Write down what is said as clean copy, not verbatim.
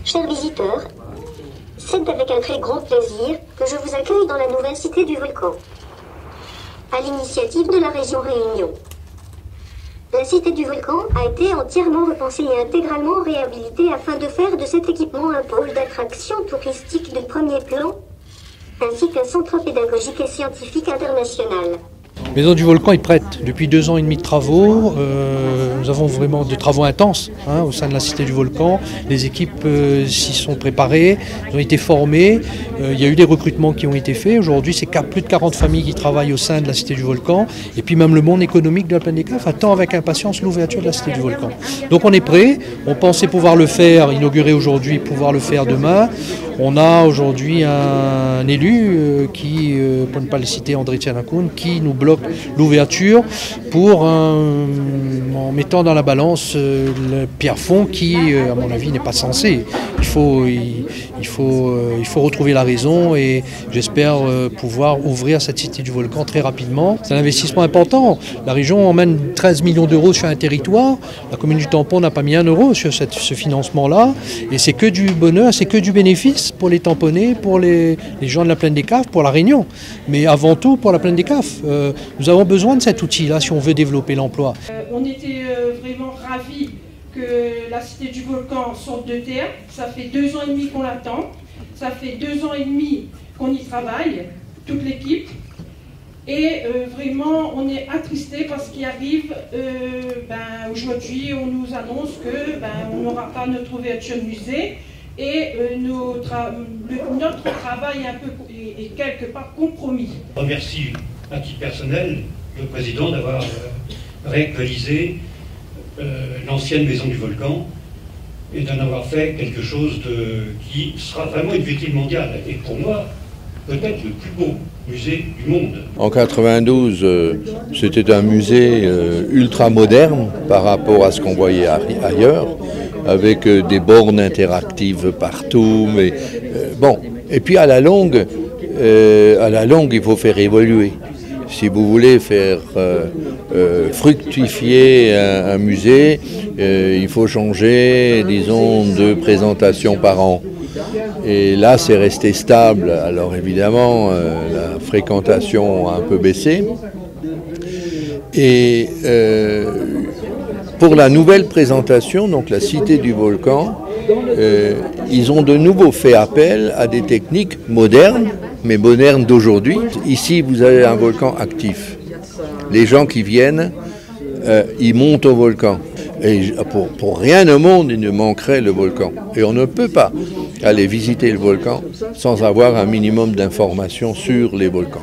Chers visiteurs, c'est avec un très grand plaisir que je vous accueille dans la nouvelle cité du volcan, à l'initiative de la région Réunion. La cité du volcan a été entièrement repensée et intégralement réhabilitée afin de faire de cet équipement un pôle d'attraction touristique de premier plan, ainsi qu'un centre pédagogique et scientifique international. Maison du Volcan est prête depuis 2 ans et demi de travaux. Nous avons vraiment des travaux intenses au sein de la Cité du Volcan. Les équipes s'y sont préparées, ont été formées. Il y a eu des recrutements qui ont été faits. Aujourd'hui, c'est plus de 40 familles qui travaillent au sein de la Cité du Volcan. Et puis même le monde économique de la Plaine des Caves attend avec impatience l'ouverture de la Cité du Volcan. Donc on est prêt. On pensait pouvoir le faire, inaugurer aujourd'hui, pouvoir le faire demain. On a aujourd'hui un élu qui, pour ne pas le citer, André Tchanakoun, qui nous bloque l'ouverture en mettant dans la balance le Pierrefonds qui, à mon avis, n'est pas censé. Il faut retrouver la raison et j'espère pouvoir ouvrir cette cité du volcan très rapidement. C'est un investissement important. La région emmène 13 millions d'euros sur un territoire. La commune du Tampon n'a pas mis 1 euro sur ce financement-là. Et c'est que du bonheur, c'est que du bénéfice pour les tamponnais, pour les gens de la Plaine des Caves, pour la Réunion. Mais avant tout pour la Plaine des Caves. Nous avons besoin de cet outil-là si on veut développer l'emploi. On était vraiment ravis que la cité du volcan sorte de terre. Ça fait 2 ans et demi qu'on l'attend. Ça fait 2 ans et demi qu'on y travaille, toute l'équipe. Et vraiment, on est attristé parce qu'il arrive, aujourd'hui, on nous annonce que on n'aura pas notre ouverture musée et notre travail est quelque part compromis. Je remercie à titre personnel le président d'avoir réactualisé l'ancienne maison du volcan et d'en avoir fait quelque chose qui sera vraiment une vitrine mondiale. Et pour moi, peut-être le plus beau musée du monde. En 92, c'était un musée ultra moderne par rapport à ce qu'on voyait ailleurs, avec des bornes interactives partout. Mais bon, et puis à la longue, il faut faire évoluer. Si vous voulez faire fructifier un musée, il faut changer, disons, 2 présentations par an. Et là, c'est resté stable. Alors évidemment, la fréquentation a un peu baissé. Et pour la nouvelle présentation, donc la Cité du Volcan, ils ont de nouveau fait appel à des techniques modernes, mais modernes d'aujourd'hui. Ici, vous avez un volcan actif. Les gens qui viennent, ils montent au volcan. Et pour rien au monde, il ne manquerait le volcan. Et on ne peut pas aller visiter le volcan sans avoir un minimum d'informations sur les volcans.